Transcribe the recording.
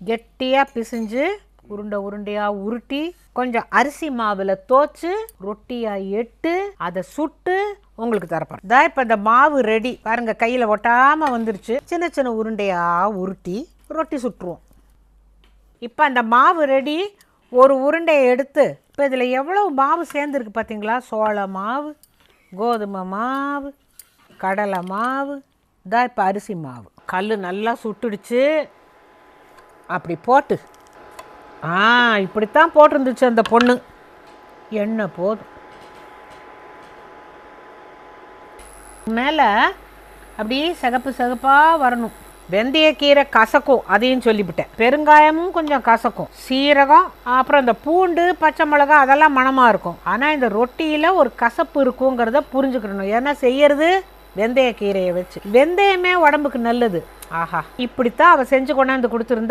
கெட்டியாக பிசைஞ்சு உருண்டை உருண்டையாக உருட்டி கொஞ்சம் அரிசி மாவில் தோய்ச்சி ரொட்டியாக எட்டு அதை சுட்டு உங்களுக்கு தரப்போம். இதான் இப்போ இந்த மாவு ரெடி பாருங்கள், கையில் ஒட்டாமல் வந்துருச்சு. சின்ன சின்ன உருண்டையாக உருட்டி ரொட்டி சுட்டுருவோம். இப்போ அந்த மாவு ரெடி. ஒரு உருண்டையை எடுத்து இப்போ இதில் எவ்வளோ மாவு சேர்ந்துருக்கு பார்த்தீங்களா? சோள மாவு, கோதுமை மாவு, கடலை மாவு, இதான் இப்போ அரிசி மாவு. கல் நல்லா சுட்டுடுச்சு. அப்படி போட்டு இப்படித்தான் போட்டிருந்துச்சு அந்த பொண்ணு. எண்ணெய் போதும். மேலே அப்படியே சிகப்பு சிகப்பாக வரணும். வெந்தயக்கீரை கசக்கும், அதையும் சொல்லிவிட்டேன். பெருங்காயமும் கொஞ்சம் கசக்கும். சீரகம், அப்புறம் இந்த பூண்டு, பச்சை மிளகா அதெல்லாம் மணமாக இருக்கும். ஆனால் இந்த ரொட்டியில் ஒரு கசப்பு இருக்குங்கிறத புரிஞ்சுக்கணும். ஏன்னா செய்யறது வெந்தயக்கீரையை வச்சு. வெந்தயமே உடம்புக்கு நல்லது. ஆஹா, இப்படித்தான் அவள் செஞ்சு கொண்டாந்து கொடுத்துருந்தா